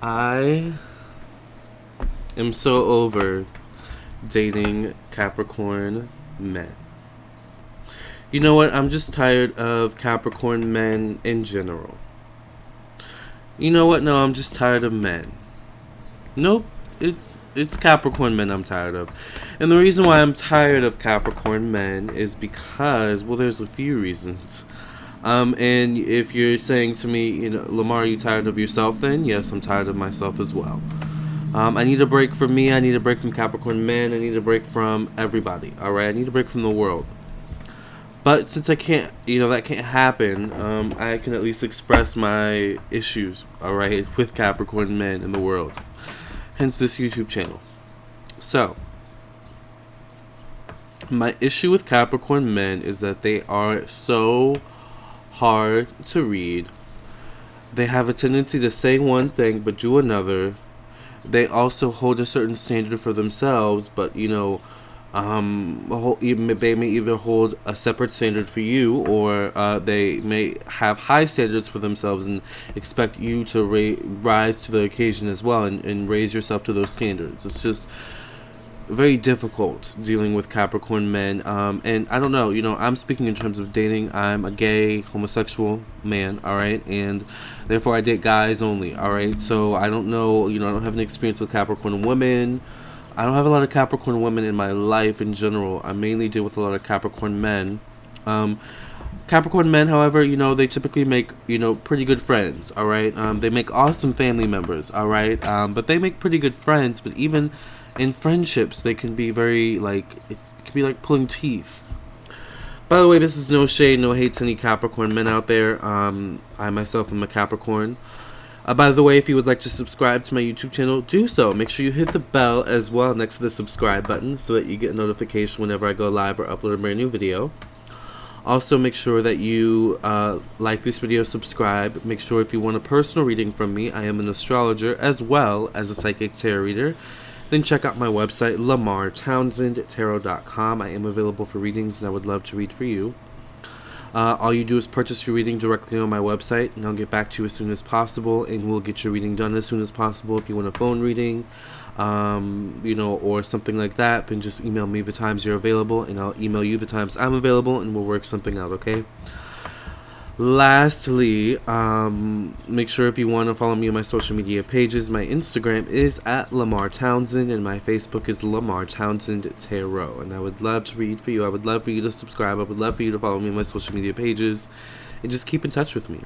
I am so over dating Capricorn men. You know what? I'm just tired of Capricorn men in general. You know what? No, I'm just tired of men. Nope, it's Capricorn men I'm tired of. And the reason why I'm tired of Capricorn men is because, well, there's a few reasons. And if you're saying to me, Lamarr, are you tired of yourself then? Yes, I'm tired of myself as well. I need a break from me. I need a break from Capricorn men. I need a break from everybody. All right. I need a break from the world. But since I can't, that can't happen, I can at least express my issues, all right, with Capricorn men in the world. Hence this YouTube channel. So, my issue with Capricorn men is that they are so hard to read. They have a tendency to say one thing but do another. They also hold a certain standard for themselves, but they may either hold a separate standard for you, or they may have high standards for themselves and expect you to rise to the occasion as well, and raise yourself to those standards. It's just very difficult dealing with Capricorn men. And I don't know, I'm speaking in terms of dating. I'm a gay, homosexual man, alright? And therefore I date guys only, alright? So I don't know, I don't have any experience with Capricorn women. I don't have a lot of Capricorn women in my life in general. I mainly deal with a lot of Capricorn men. Capricorn men, however, they typically make, pretty good friends, alright? They make awesome family members, alright? But they make pretty good friends, but even in friendships, they can be very, it can be like pulling teeth. By the way, this is no shade, no hate to any Capricorn men out there. I myself am a Capricorn. By the way, if you would like to subscribe to my YouTube channel, do so. Make sure you hit the bell as well next to the subscribe button so that you get a notification whenever I go live or upload a brand new video. Also, make sure that you like this video, subscribe. Make sure if you want a personal reading from me, I am an astrologer as well as a psychic tarot reader. Then check out my website, lamarrtownsendtarot.com. I am available for readings and I would love to read for you. All you do is purchase your reading directly on my website, and I'll get back to you as soon as possible, and we'll get your reading done as soon as possible. If you want a phone reading, or something like that, then just email me the times you're available, and I'll email you the times I'm available, and we'll work something out, okay? Lastly, make sure if you want to follow me on my social media pages, my Instagram is at Lamarr Townsend, and my Facebook is Lamarr Townsend Tarot. And I would love to read for you. I would love for you to subscribe. I would love for you to follow me on my social media pages, and just keep in touch with me.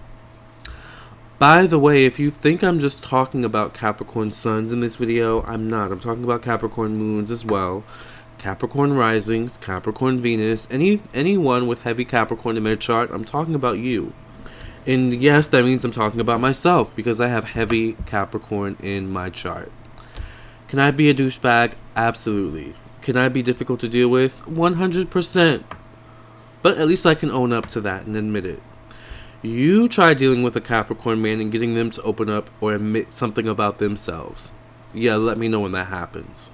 By the way, if you think I'm just talking about Capricorn suns in this video, I'm not. I'm talking about Capricorn moons as well. Capricorn risings, Capricorn Venus, anyone with heavy Capricorn in their chart, I'm talking about you. And yes, that means I'm talking about myself because I have heavy Capricorn in my chart. Can I be a douchebag? Absolutely. Can I be difficult to deal with? 100%. But at least I can own up to that and admit it. You try dealing with a Capricorn man and getting them to open up or admit something about themselves. Yeah, let me know when that happens.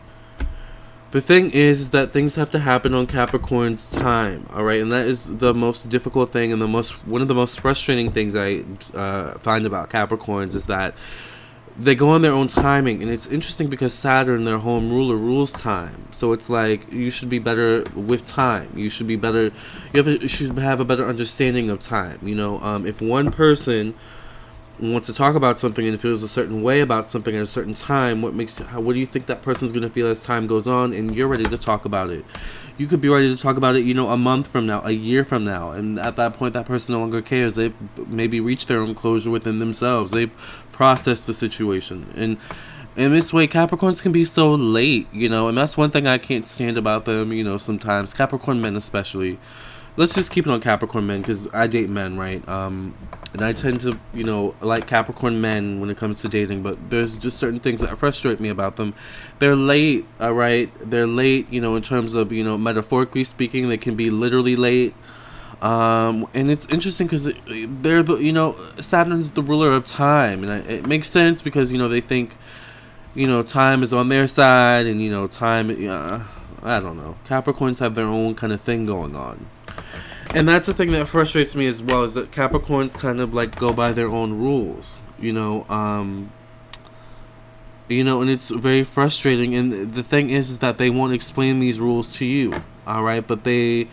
The thing is that things have to happen on Capricorn's time, alright? And that is the most difficult thing, and one of the most frustrating things I find about Capricorns is that they go on their own timing. And it's interesting because Saturn, their home ruler, rules time. So it's like you should be better with time. You should be better. You should have a better understanding of time. If one person wants to talk about something and feels a certain way about something at a certain time, what do you think that person's going to feel as time goes on and you're ready to talk about it? You could be ready to talk about it, a month from now, a year from now, and at that point that person no longer cares. They've maybe reached their own closure within themselves. They've processed the situation. And in this way, Capricorns can be so late, and that's one thing I can't stand about them, sometimes. Capricorn men especially. Let's just keep it on Capricorn men because I date men, right? And I tend to, like Capricorn men when it comes to dating, but there's just certain things that frustrate me about them. They're late, alright? They're late, in terms of, metaphorically speaking, they can be literally late. And it's interesting because they're, Saturn's the ruler of time, and it makes sense because, they think, time is on their side, and, time, I don't know. Capricorns have their own kind of thing going on. And that's the thing that frustrates me as well, is that Capricorns kind of go by their own rules. You know, and it's very frustrating. And the thing is that they won't explain these rules to you, all right? But they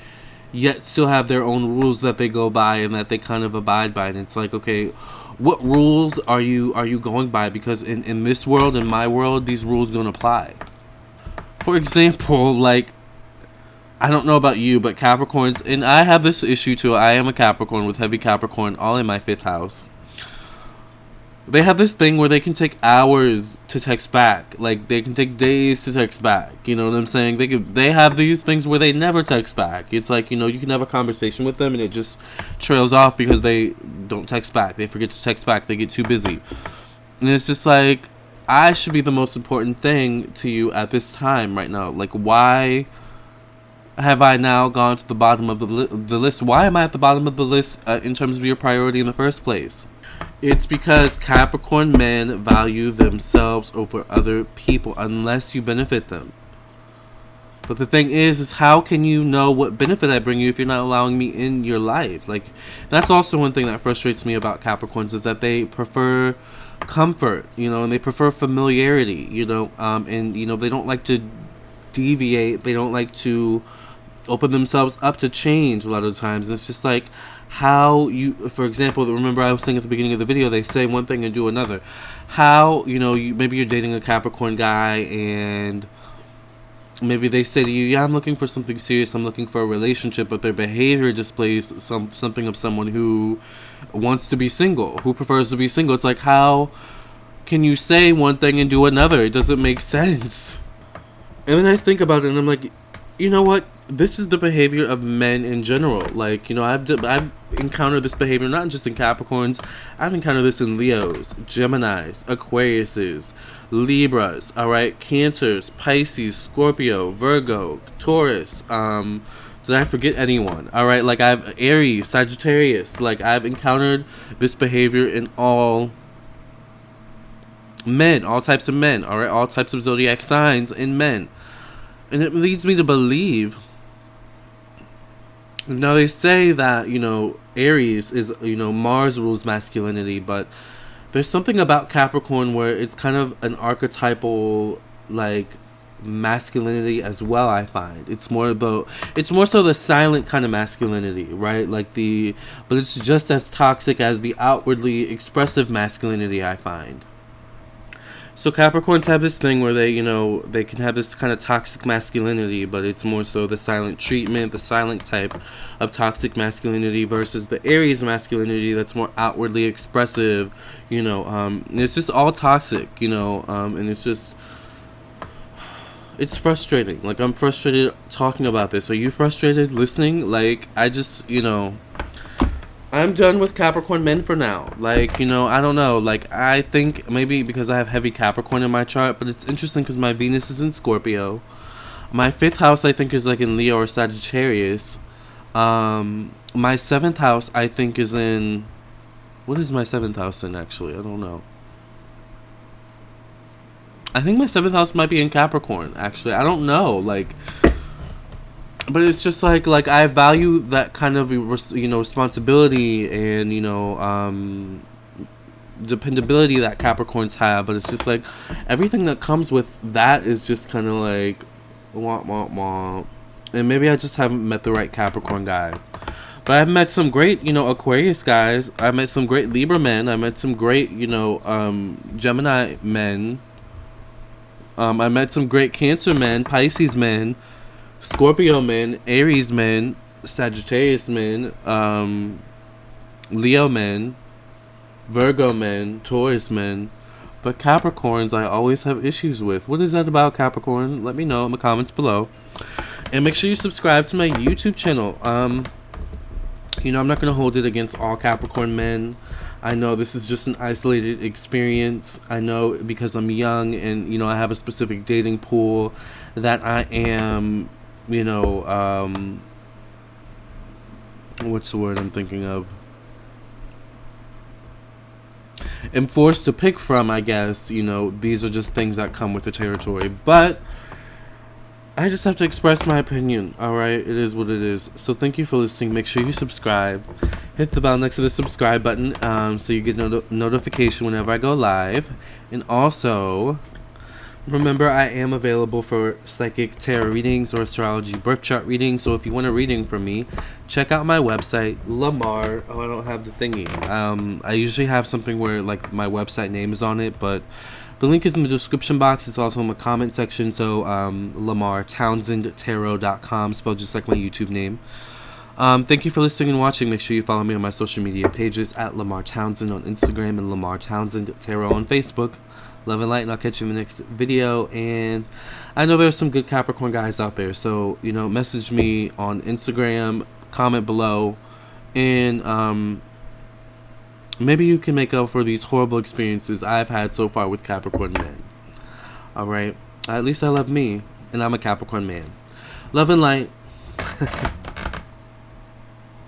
yet still have their own rules that they go by and that they kind of abide by. And it's like, okay, what rules are you going by? Because in this world, in my world, these rules don't apply. For example, like, I don't know about you, but Capricorns, and I have this issue too. I am a Capricorn with heavy Capricorn, all in my 5th house. They have this thing where they can take hours to text back. Like, they can take days to text back. You know what I'm saying? They have these things where they never text back. It's like, you know, you can have a conversation with them and it just trails off because they don't text back. They forget to text back. They get too busy. And it's just like, I should be the most important thing to you at this time right now. Like, why have I now gone to the bottom of the list? Why am I at the bottom of the list in terms of your priority in the first place? It's because Capricorn men value themselves over other people unless you benefit them. But the thing is how can you know what benefit I bring you if you're not allowing me in your life? Like, that's also one thing that frustrates me about Capricorns, is that they prefer comfort, you know, and they prefer familiarity, you know, and, you know, they don't like to deviate. They don't like to open themselves up to change a lot of times. It's just like, how you, for example, remember I was saying at the beginning of the video, they say one thing and do another. How, you know, maybe you're dating a Capricorn guy and maybe they say to you, yeah, I'm looking for something serious, I'm looking for a relationship, but their behavior displays something of someone who wants to be single, who prefers to be single. It's like, how can you say one thing and do another? It doesn't make sense. And then I think about it and I'm like, you know what? This is the behavior of men in general. Like, you know, I've encountered this behavior not just in Capricorns. I've encountered this in Leos, Geminis, Aquariuses, Libras, all right, Cancers, Pisces, Scorpio, Virgo, Taurus. Did I forget anyone? All right, like, I've Aries, Sagittarius. Like, I've encountered this behavior in all men, all types of men. All right, all types of zodiac signs in men. And it leads me to believe. Now, they say that, you know, Aries is, you know, Mars rules masculinity, but there's something about Capricorn where it's kind of an archetypal, like, masculinity as well, I find. It's more so the silent kind of masculinity, right? Like but it's just as toxic as the outwardly expressive masculinity, I find. So Capricorns have this thing where they, you know, they can have this kind of toxic masculinity, but it's more so the silent treatment, the silent type of toxic masculinity versus the Aries masculinity that's more outwardly expressive, you know. It's just all toxic, you know, and it's frustrating. Like, I'm frustrated talking about this. Are you frustrated listening? Like, I just, you know, I'm done with Capricorn men for now. Like, you know, I don't know. Like, I think maybe because I have heavy Capricorn in my chart, but it's interesting because my Venus is in Scorpio. My 5th house, I think, is like in Leo or Sagittarius. My 7th house, I think, is in... What is my 7th house in, actually? I don't know. I think my 7th house might be in Capricorn, actually. I don't know. Like... But it's just like I value that kind of, you know, responsibility and, you know, dependability that Capricorns have. But it's just like everything that comes with that is just kind of like womp womp womp. And maybe I just haven't met the right Capricorn guy. But I've met some great, you know, Aquarius guys. I met some great Libra men. I met some great, you know, Gemini men. I met some great Cancer men, Pisces men, Scorpio men, Aries men, Sagittarius men, Leo men, Virgo men, Taurus men. But Capricorns I always have issues with. What is that about, Capricorn? Let me know in the comments below. And make sure you subscribe to my YouTube channel. You know, I'm not going to hold it against all Capricorn men. I know this is just an isolated experience. I know because I'm young and, you know, I have a specific dating pool that I am, you know, what's the word I'm thinking of? Am forced to pick from, I guess. You know, these are just things that come with the territory. But I just have to express my opinion, alright? It is what it is. So thank you for listening. Make sure you subscribe. Hit the bell next to the subscribe button so you get notification whenever I go live. And also, Remember, I am available for psychic tarot readings or astrology birth chart readings. So if you want a reading from me, check out my website, Lamarr. Oh, I don't have the thingy. I usually have something where like my website name is on it, but the link is in the description box. It's also in the comment section. So Lamarr Townsend Tarot.com, spelled just like my YouTube name. Thank you for listening and watching. Make sure you follow me on my social media pages at Lamarr Townsend on Instagram and Lamarr Townsend Tarot on Facebook. Love and light, and I'll catch you in the next video. And I know there's some good Capricorn guys out there, so message me on Instagram, comment below, and maybe you can make up for these horrible experiences I've had so far with Capricorn men. Alright, at least I love me, and I'm a Capricorn man. Love and light.